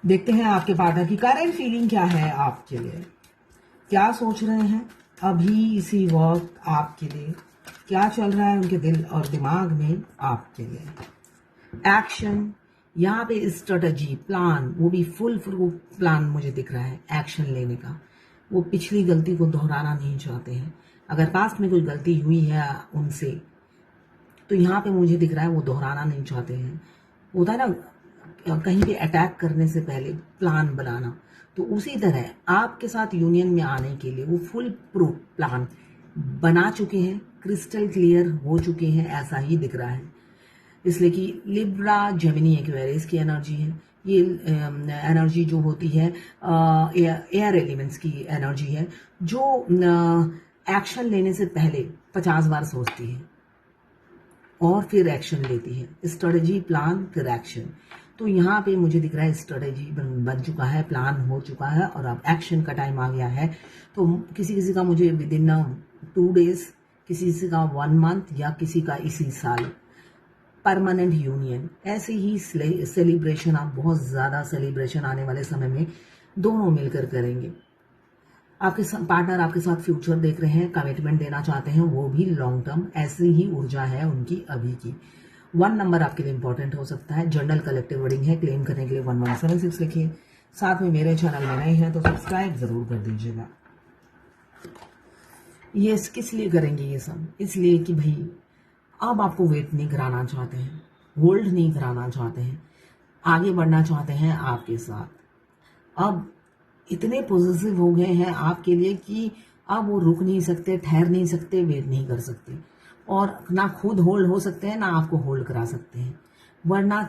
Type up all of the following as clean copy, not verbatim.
देखते हैं आपके पार्टनर की करंट फीलिंग क्या है आपके लिए, क्या सोच रहे हैं अभी इसी वक्त आपके लिए, क्या चल रहा है उनके दिल और दिमाग में आपके लिए। एक्शन, यहाँ पे स्ट्रेटजी प्लान, वो भी फुल प्लान मुझे दिख रहा है एक्शन लेने का। वो पिछली गलती को दोहराना नहीं चाहते हैं। अगर पास्ट में कोई गलती हुई है उनसे तो यहाँ पे मुझे दिख रहा है वो दोहराना नहीं चाहते हैं। होता है ना कहीं पे अटैक करने से पहले प्लान बनाना, तो उसी तरह आपके साथ यूनियन में आने के लिए वो फुल प्रूफ प्लान बना चुके हैं, क्रिस्टल क्लियर हो चुके हैं, ऐसा ही दिख रहा है। इसलिए कि लिब्रा जेमिनी एक्वेरियस की एनर्जी है ये। एनर्जी जो होती है एयर एलिमेंट्स की एनर्जी है, जो एक्शन लेने से पहले 50 बार सोचती है और फिर एक्शन लेती है। स्ट्रेटजी प्लान फिर एक्शन। तो यहाँ पे मुझे दिख रहा है स्ट्रेटजी बन चुका है, प्लान हो चुका है और अब एक्शन का टाइम आ गया है। तो किसी किसी का मुझे विद इन 2 डेज, किसी किसी का 1 मंथ या किसी का इसी साल परमानेंट यूनियन। ऐसे ही सेलिब्रेशन, आप बहुत ज़्यादा सेलिब्रेशन आने वाले समय में दोनों मिलकर करेंगे। आपके पार्टनर आपके साथ फ्यूचर देख रहे हैं, कमिटमेंट देना चाहते हैं, वो भी लॉन्ग टर्म। ऐसी ही ऊर्जा है उनकी अभी की। 1 नंबर आपके लिए इंपॉर्टेंट हो सकता है। जनरल कलेक्टिव रीडिंग है, क्लेम करने के लिए 1176 लिखिए। साथ में मेरे चैनल में नए हैं तो सब्सक्राइब जरूर कर दीजिएगा। ये किस लिए करेंगे ये सब? इसलिए कि भाई अब आपको वेट नहीं कराना चाहते हैं, होल्ड नहीं कराना चाहते हैं, आगे बढ़ना चाहते हैं आपके साथ। अब इतने पॉजिटिव हो गए हैं आपके लिए कि अब वो रुक नहीं सकते, ठहर नहीं सकते, वेट नहीं कर सकते, और ना खुद होल्ड हो सकते हैं ना आपको होल्ड करा सकते हैं। वरना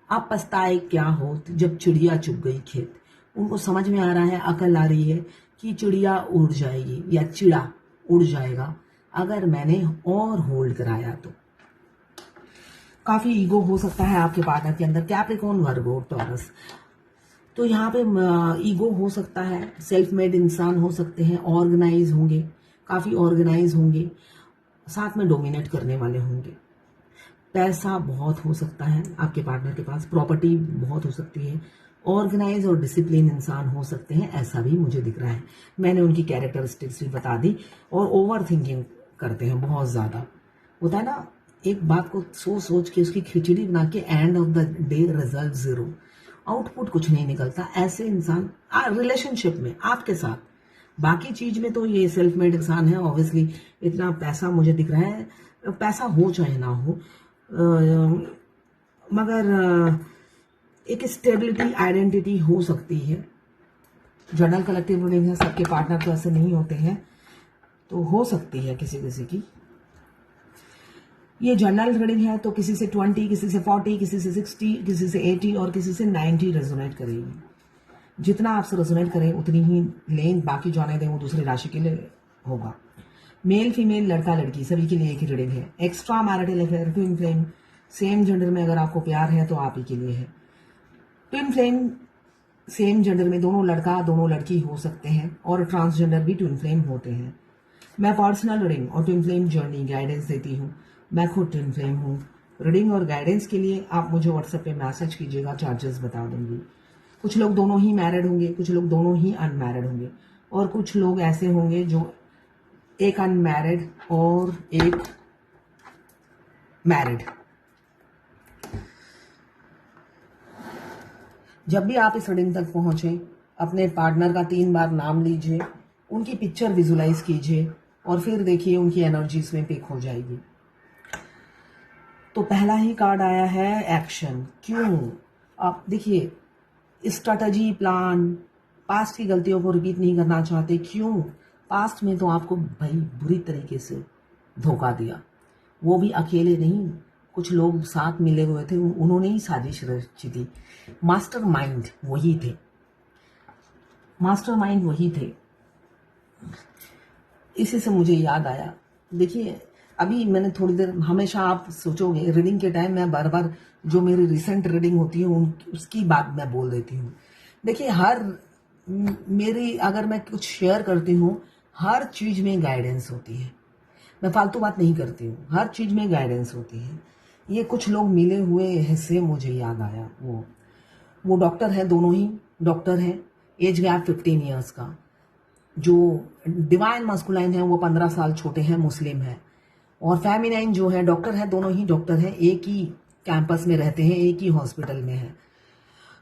आप पछताए क्या हो जब चिड़िया चुग गई खेत। उनको समझ में आ रहा है, अकल आ रही है कि चिड़िया उड़ जाएगी या चिड़ा उड़ जाएगा अगर मैंने और होल्ड कराया तो। काफी ईगो हो सकता है आपके पार्टनर के अंदर, कैप्रिकॉर्न, वर्गो, टॉरस। तो यहाँ पे ईगो हो सकता है, सेल्फ मेड इंसान हो सकते हैं, ऑर्गेनाइज होंगे, काफ़ी ऑर्गेनाइज होंगे, साथ में डोमिनेट करने वाले होंगे। पैसा बहुत हो सकता है आपके पार्टनर के पास, प्रॉपर्टी बहुत हो सकती है, ऑर्गेनाइज और डिसिप्लिन इंसान हो सकते हैं, ऐसा भी मुझे दिख रहा है। मैंने उनकी कैरेक्टरिस्टिक्स भी बता दी। और ओवर थिंकिंग करते हैं बहुत ज़्यादा। होता है ना, एक बात को सोच सोच के उसकी खिचड़ी बना के end of the day result 0, output कुछ नहीं निकलता। ऐसे इंसान रिलेशनशिप में आपके साथ, बाकी चीज में तो ये सेल्फ मेड इंसान है ऑब्वियसली। इतना पैसा मुझे दिख रहा है, पैसा हो चाहे ना हो, मगर एक स्टेबिलिटी, आइडेंटिटी हो सकती है। जनरल कलेक्टिव रीडिंग है, सबके पार्टनर तो ऐसे नहीं होते हैं, तो हो सकती है किसी किसी की। ये जनरल रीडिंग है तो किसी से 20, किसी से 40, किसी से 60, किसी से 80 और किसी से 90 रेजोनेट करेगी। जितना आपसे रेजोनेट करें उतनी ही लें, बाकी जो आने दें वो दूसरी राशि के लिए होगा। मेल फीमेल, लड़का लड़की, सभी के लिए एक ही रीडिंग है। Extra marital affair, twin flame, same gender में अगर आपको प्यार है तो आप ही के लिए है। ट्विन फ्लेम सेम जेंडर में दोनों लड़का दोनों लड़की हो सकते हैं, और ट्रांसजेंडर भी ट्विन फ्लेम होते हैं। मैं पर्सनल रीडिंग और ट्विन फ्लेम जर्नी गाइडेंस देती हूँ। मैं खुद ट्विन फ्लेम हूँ। रीडिंग और गाइडेंस के लिए आप मुझे व्हाट्सएप पे मैसेज कीजिएगा, चार्जेस बता दूंगी। कुछ लोग दोनों ही मैरिड होंगे, कुछ लोग दोनों ही अनमैरिड होंगे, और कुछ लोग ऐसे होंगे जो एक अनमैरिड और एक मैरिड। जब भी आप इस रीडिंग तक पहुंचे, अपने पार्टनर का 3 बार नाम लीजिए, उनकी पिक्चर विजुलाइज कीजिए और फिर देखिए उनकी एनर्जी इसमें पिक हो जाएगी। तो पहला ही कार्ड आया है एक्शन। क्यों? आप देखिए, स्ट्रैटेजी, प्लान, पास्ट की गलतियों को रिपीट नहीं करना चाहते। क्यों? पास्ट में तो आपको भाई बुरी तरीके से धोखा दिया, वो भी अकेले नहीं, कुछ लोग साथ मिले हुए थे, उन्होंने ही साजिश रची थी। मास्टरमाइंड वही थे, मास्टरमाइंड वही थे। इसी से मुझे याद आया, देखिए अभी मैंने थोड़ी देर, हमेशा आप सोचोगे रीडिंग के टाइम मैं बार बार जो मेरी रिसेंट रीडिंग होती है उसकी बात मैं बोल देती हूँ। देखिए हर मेरी, अगर मैं कुछ शेयर करती हूँ, हर चीज में गाइडेंस होती है। मैं फालतू बात नहीं करती हूँ, हर चीज में गाइडेंस होती है। ये कुछ लोग मिले हुए हिस्से मुझे याद आया वो। वो डॉक्टर हैं, दोनों ही डॉक्टर हैं। एज गैप 15 ईयर्स का। जो डिवाइन मस्कुलाइन है वो 15 साल छोटे हैं, मुस्लिम है। और फेमिनाइन जो है डॉक्टर है, दोनों ही डॉक्टर हैं, एक ही कैंपस में रहते हैं, एक ही हॉस्पिटल में है।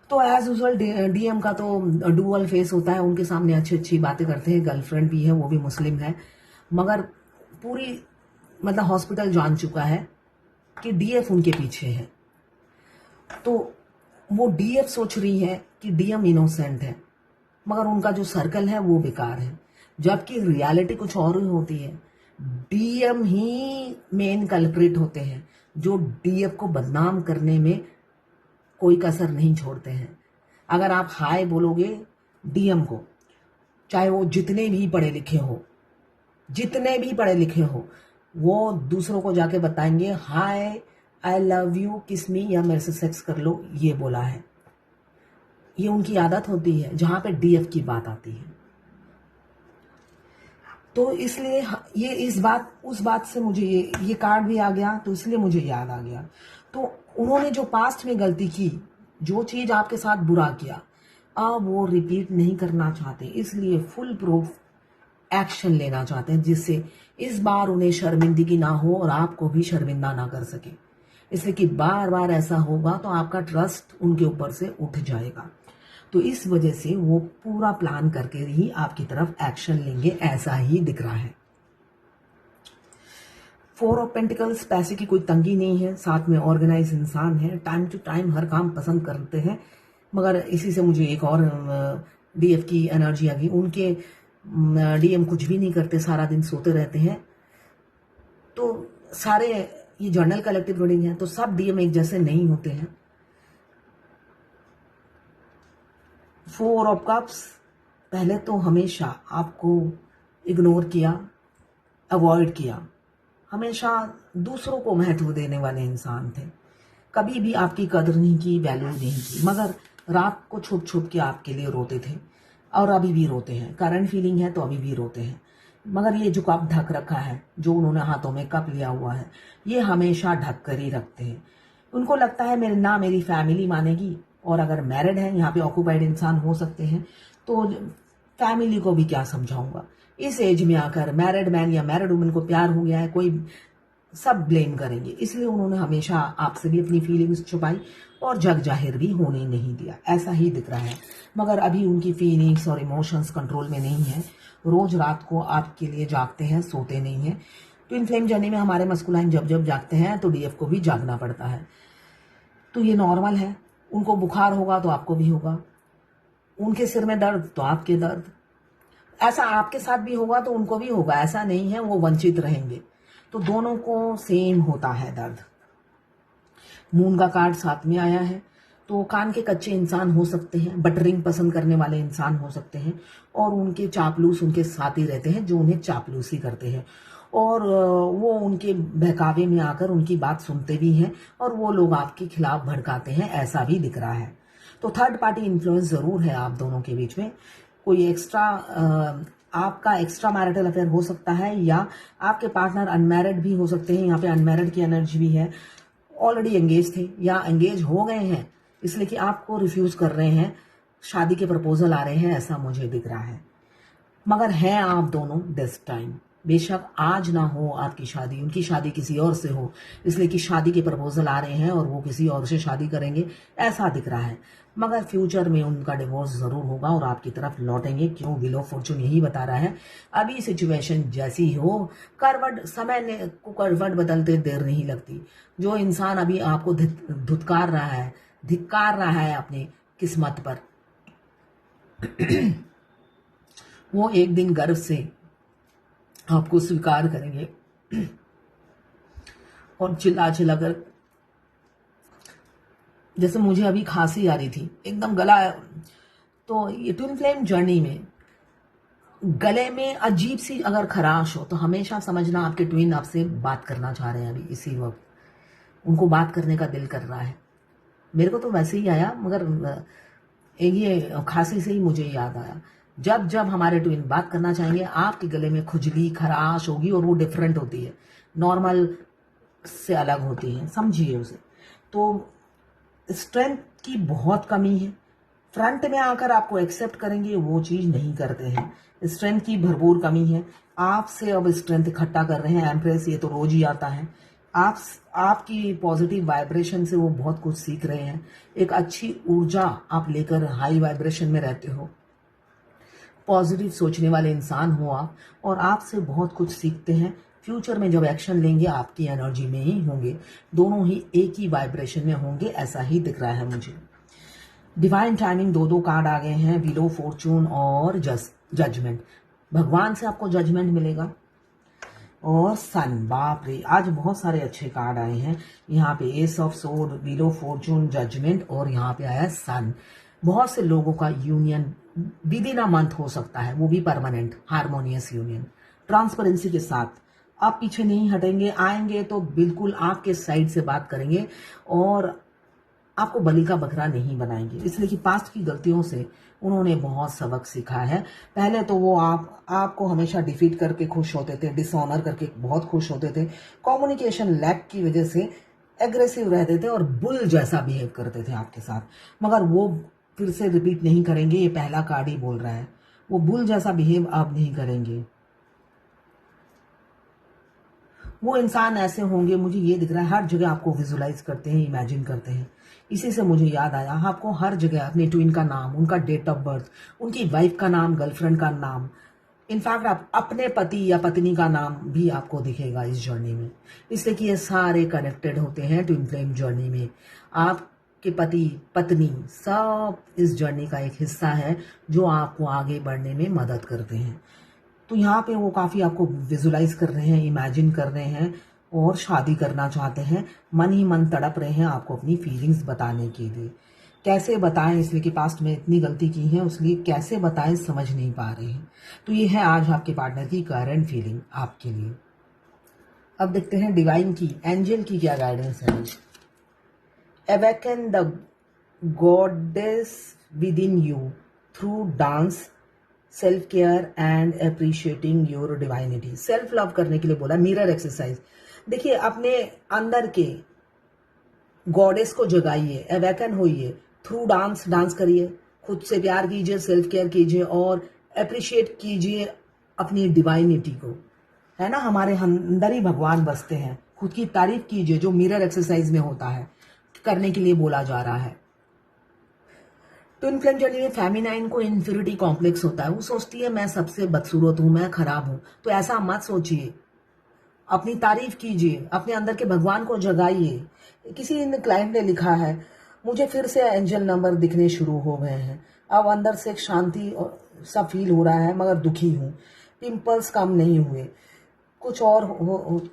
तो एज यूजल डीएम का तो डुअल फेस होता है, उनके सामने अच्छी अच्छी बातें करते हैं। गर्लफ्रेंड भी है, वो भी मुस्लिम है, मगर पूरी मतलब हॉस्पिटल जान चुका है कि डीएफ उनके पीछे है। तो वो डीएफ सोच रही है कि डीएम इनोसेंट है, मगर उनका जो सर्कल है वो बेकार है, जबकि रियलिटी कुछ और ही होती है। डीएम ही मेन कल्प्रिट होते हैं, जो डीएफ को बदनाम करने में कोई कसर नहीं छोड़ते हैं। अगर आप हाय बोलोगे डीएम को, चाहे वो जितने भी पढ़े लिखे हो, वो दूसरों को जाके बताएंगे हाय आई लव यू, किस मी, या मेरे से सेक्स कर लो, ये बोला है। ये उनकी आदत होती है जहां पे डीएफ की बात आती है। तो इसलिए ये उस बात से मुझे ये कार्ड भी आ गया, तो इसलिए मुझे याद आ गया। तो उन्होंने जो पास्ट में गलती की, जो चीज आपके साथ बुरा किया, अब वो रिपीट नहीं करना चाहते, इसलिए फुल प्रूफ एक्शन लेना चाहते हैं, जिससे इस बार उन्हें शर्मिंदगी ना हो और आपको भी शर्मिंदा ना कर सके। इसलिए कि बार बार ऐसा होगा तो आपका ट्रस्ट उनके ऊपर से उठ जाएगा। तो इस वजह से वो पूरा प्लान करके ही आपकी तरफ एक्शन लेंगे, ऐसा ही दिख रहा है। 4 ऑफ पेंटिकल्स, पैसे की कोई तंगी नहीं है, साथ में ऑर्गेनाइज इंसान है, टाइम टू टाइम हर काम पसंद करते हैं। मगर इसी से मुझे एक और डीएफ की एनर्जी आ गई। उनके डीएम कुछ भी नहीं करते, सारा दिन सोते रहते हैं। तो सारे ये जर्नल कलेक्टिव रीडिंग है, तो सब डीएम एक जैसे नहीं होते हैं। 4 ऑफ कप्स, पहले तो हमेशा आपको इग्नोर किया, अवॉइड किया, हमेशा दूसरों को महत्व देने वाले इंसान थे, कभी भी आपकी कदर नहीं की, वैल्यू नहीं की, मगर रात को छुप छुप के आपके लिए रोते थे और अभी भी रोते हैं। करंट फीलिंग है तो अभी भी रोते हैं। मगर ये जो कप ढक रखा है, जो उन्होंने हाथों में कप लिया हुआ है, ये हमेशा ढक कर ही रखते हैं। उनको लगता है मेरे ना मेरी फैमिली मानेगी, और अगर मैरिड है, यहाँ पे ऑक्यूपाइड इंसान हो सकते हैं, तो फैमिली को भी क्या समझाऊंगा। इस एज में आकर मैरिड मैन या मैरिड वुमन को प्यार हो गया है, कोई सब ब्लेम करेंगे, इसलिए उन्होंने हमेशा आपसे भी अपनी फीलिंग्स छुपाई और जग जाहिर भी होने नहीं दिया, ऐसा ही दिख रहा है। मगर अभी उनकी फीलिंग्स और इमोशंस कंट्रोल में नहीं है, रोज रात को आपके लिए जागते हैं, सोते नहीं हैं। ट्विन फ्लेम जर्नी में हमारे मस्कुलाइन जब जब जागते हैं तो डीएफ को भी जागना पड़ता है, तो ये नॉर्मल है। उनको बुखार होगा तो आपको भी होगा, उनके सिर में दर्द तो आपके दर्द, ऐसा आपके साथ भी होगा तो उनको भी होगा, ऐसा नहीं है वो वंचित रहेंगे, तो दोनों को सेम होता है दर्द। मून का कार्ड साथ में आया है, तो कान के कच्चे इंसान हो सकते हैं, बटरिंग पसंद करने वाले इंसान हो सकते हैं, और उनके चापलूस उनके साथ ही रहते हैं जो उन्हें चापलूसी करते हैं, और वो उनके बहकावे में आकर उनकी बात सुनते भी हैं और वो लोग आपके खिलाफ भड़काते हैं, ऐसा भी दिख रहा है। तो थर्ड पार्टी इन्फ्लुएंस जरूर है आप दोनों के बीच में। कोई एक्स्ट्रा आपका एक्स्ट्रा मैरिटल अफेयर हो सकता है, या आपके पार्टनर अनमैरिड भी हो सकते हैं। यहाँ पे अनमैरिड की एनर्जी भी है, ऑलरेडी एंगेज थे या एंगेज हो गए हैं, इसलिए कि आपको रिफ्यूज कर रहे हैं, शादी के प्रपोजल आ रहे हैं, ऐसा मुझे दिख रहा है। मगर हैं आप दोनों दिस टाइम, बेशक आज ना हो आपकी शादी, उनकी शादी किसी और से हो, इसलिए कि शादी के प्रपोजल आ रहे हैं और वो किसी और से शादी करेंगे, ऐसा दिख रहा है। मगर फ्यूचर में उनका डिवोर्स जरूर होगा और आपकी तरफ लौटेंगे। क्यों? व्हील ऑफ फॉर्चून यही बता रहा है। अभी सिचुएशन जैसी हो, करवट समय को करवट बदलते देर नहीं लगती। जो इंसान अभी आपको धिक्कार रहा है अपनी किस्मत पर, वो एक दिन गर्व से आपको स्वीकार करेंगे और चिल्ला चिल्ला कर, जैसे मुझे अभी खांसी आ रही थी, एकदम गला, तो ये ट्विन फ्लेम जर्नी में गले में अजीब सी अगर खराश हो तो हमेशा समझना आपके ट्विन आपसे बात करना चाह रहे हैं। अभी इसी वक्त उनको बात करने का दिल कर रहा है। मेरे को तो वैसे ही आया, मगर ये खांसी से ही मुझे याद आया। जब जब हमारे ट्विन बात करना चाहेंगे, आपके गले में खुजली खराश होगी और वो डिफरेंट होती है, नॉर्मल से अलग होती है, समझिए उसे। तो स्ट्रेंथ की बहुत कमी है। फ्रंट में आकर आपको एक्सेप्ट करेंगे, वो चीज नहीं करते हैं। स्ट्रेंथ की भरपूर कमी है। आपसे अब स्ट्रेंथ इकट्ठा कर रहे हैं एम्प्रेस, ये तो रोज ही आता है। आप आपकी पॉजिटिव वाइब्रेशन से वो बहुत कुछ सीख रहे हैं। एक अच्छी ऊर्जा आप लेकर हाई वाइब्रेशन में रहते हो, पॉजिटिव सोचने वाले इंसान हो आप, और आपसे बहुत कुछ सीखते हैं। फ्यूचर में जब एक्शन लेंगे आपकी एनर्जी में ही होंगे, दोनों ही एक ही वाइब्रेशन में होंगे, ऐसा ही दिख रहा है मुझे। डिवाइन टाइमिंग, दो कार्ड आ गए हैं, व्हील ऑफ फॉर्चून और जजमेंट। भगवान से आपको जजमेंट मिलेगा। और सन, बाप रे, आज बहुत सारे अच्छे कार्ड आए हैं। यहाँ पे ace of sword, wheel of fortune, judgement, और यहाँ पे आया सन। बहुत से लोगों का union within a month हो सकता है, वो भी परमानेंट हार्मोनियस यूनियन, ट्रांसपेरेंसी के साथ। आप पीछे नहीं हटेंगे, आएंगे तो बिल्कुल आपके साइड से बात करेंगे और आपको बलि का बकरा नहीं बनाएंगे, इसलिए कि पास्ट की गलतियों से उन्होंने बहुत सबक सीखा है। पहले तो वो आपको हमेशा डिफीट करके खुश होते थे, डिसऑनर करके बहुत खुश होते थे, कम्युनिकेशन लैक की वजह से एग्रेसिव रहते थे और बुल जैसा बिहेव करते थे आपके साथ। मगर वो फिर से रिपीट नहीं करेंगे, ये पहला कार्ड ही बोल रहा है। वो बुल जैसा बिहेव आप नहीं करेंगे। वो इंसान ऐसे होंगे, मुझे ये दिख रहा है, हर जगह आपको विजुलाइज करते हैं, इमेजिन करते हैं। इसी से मुझे याद आया, आपको हर जगह अपने ट्विन का नाम, उनका डेट ऑफ बर्थ, उनकी वाइफ का नाम, गर्लफ्रेंड का नाम, इनफैक्ट आप अपने पति या पत्नी का नाम भी आपको दिखेगा इस जर्नी में। इसलिए कि ये सारे कनेक्टेड होते हैं ट्विन फ्लेम जर्नी में। आपके पति पत्नी सब इस जर्नी का एक हिस्सा है जो आपको आगे बढ़ने में मदद करते हैं। तो यहाँ पे वो काफ़ी आपको विजुलाइज कर रहे हैं, इमेजिन कर रहे हैं और शादी करना चाहते हैं। मन ही मन तड़प रहे हैं आपको अपनी फीलिंग्स बताने के लिए। कैसे बताएं, इसलिए कि पास्ट में इतनी गलती की है, उसलिए कैसे बताएं समझ नहीं पा रहे हैं। तो ये है आज आपके पार्टनर की करंट फीलिंग आपके लिए। अब देखते हैं डिवाइन की, एंजल की क्या गाइडेंस है। Awaken the goddess with in you through dance, self care and appreciating your divinity. Self love करने के लिए बोला, मिरर एक्सरसाइज। देखिए, अपने अंदर के गॉडेस को जगाइए, अवेकन होइए, थ्रू डांस, डांस करिए, खुद से प्यार कीजिए, सेल्फ केयर कीजिए और अप्रिशिएट कीजिए अपनी डिवाइनिटी को। है ना, हमारे अंदर ही भगवान बसते हैं। खुद की तारीफ कीजिए, जो मिरर एक्सरसाइज में होता है, करने के लिए बोला जा रहा है। ट्विन फ्लेम जर्नी में फेमिनाइन को इन्फीरिटी कॉम्प्लेक्स होता है। वो सोचती है मैं सबसे बदसूरत हूं, मैं खराब हूं। तो ऐसा मत सोचिए, अपनी तारीफ कीजिए, अपने अंदर के भगवान को जगाइए। किसी ने क्लाइंट ने लिखा है, मुझे फिर से एंजल नंबर दिखने शुरू हो गए हैं। अब अंदर से एक शांति सा फील हो रहा है, मगर दुखी हूं। पिंपल्स कम नहीं हुए, कुछ और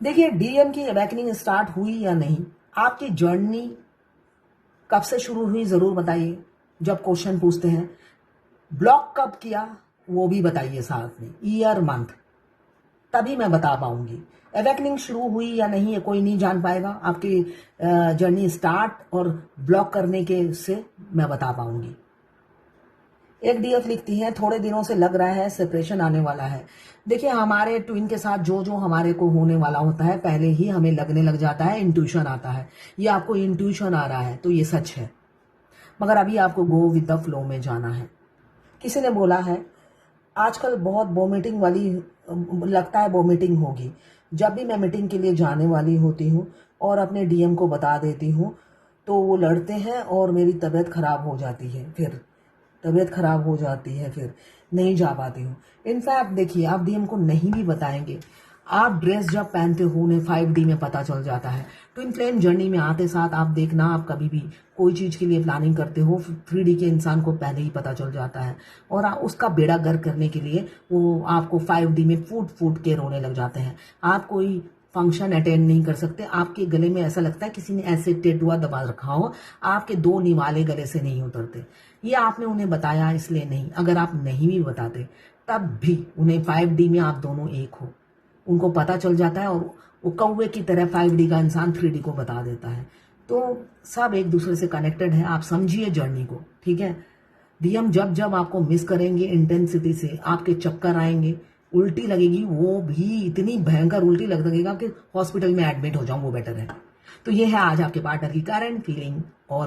देखिए, डीएम की अवेकनिंग स्टार्ट हुई या नहीं, आपकी जर्नी कब से शुरू हुई जरूर बताइए। जब क्वेश्चन पूछते हैं, ब्लॉक कब किया वो भी बताइए साथ में, ईयर मंथ, तभी मैं बता पाऊंगी। अवेकनिंग शुरू हुई या नहीं ये कोई नहीं जान पाएगा। आपकी जर्नी स्टार्ट और ब्लॉक करने के से मैं बता पाऊंगी। एक डीएफ लिखती है, थोड़े दिनों से लग रहा है सेपरेशन आने वाला है। देखिए, हमारे ट्विन के साथ जो जो हमारे को होने वाला होता है, पहले ही हमें लगने लग जाता है, इंट्यूशन आता है। ये आपको इंट्यूशन आ रहा है तो ये सच है, मगर अभी आपको गो विद द फ्लो में जाना है। किसी ने बोला है, आजकल बहुत वोमिटिंग वाली लगता है, वोमिटिंग होगी। जब भी मैं मीटिंग के लिए जाने वाली होती हूँ और अपने डीएम को बता देती हूँ तो वो लड़ते हैं और मेरी तबीयत खराब हो जाती है, फिर नहीं जा पाती हूँ। इनफैक्ट देखिए, आप डीएम को नहीं भी बताएंगे, आप ड्रेस जब पहनते हो उन्हें 5D में पता चल जाता है। ट्विन फ्लेम जर्नी में आते साथ आप देखना, आप कभी भी कोई चीज के लिए प्लानिंग करते हो, 3D के इंसान को पहले ही पता चल जाता है और उसका बेड़ा गर्क करने के लिए वो आपको 5D में फूट के रोने लग जाते हैं। आप कोई फंक्शन अटेंड नहीं कर सकते, आपके गले में ऐसा लगता है किसी ने ऐसे टेटुआ दबा रखा हो, आपके 2 निवाले गले से नहीं उतरते। ये आपने उन्हें बताया इसलिए नहीं, अगर आप नहीं भी बताते तब भी उन्हें 5D में आप दोनों एक हो, उनको पता चल जाता है और वो कौवे की तरह 5D का इंसान 3D को बता देता है। तो सब एक दूसरे से कनेक्टेड है, आप समझिए जर्नी को, ठीक है। डीएम जब जब आपको मिस करेंगे इंटेंसिटी से, आपके चक्कर आएंगे, उल्टी लगेगी, वो भी इतनी भयंकर उल्टी लगेगा कि हॉस्पिटल में एडमिट हो जाऊं वो बेटर है। तो ये है आज आपके पार्टनर की करंट फीलिंग और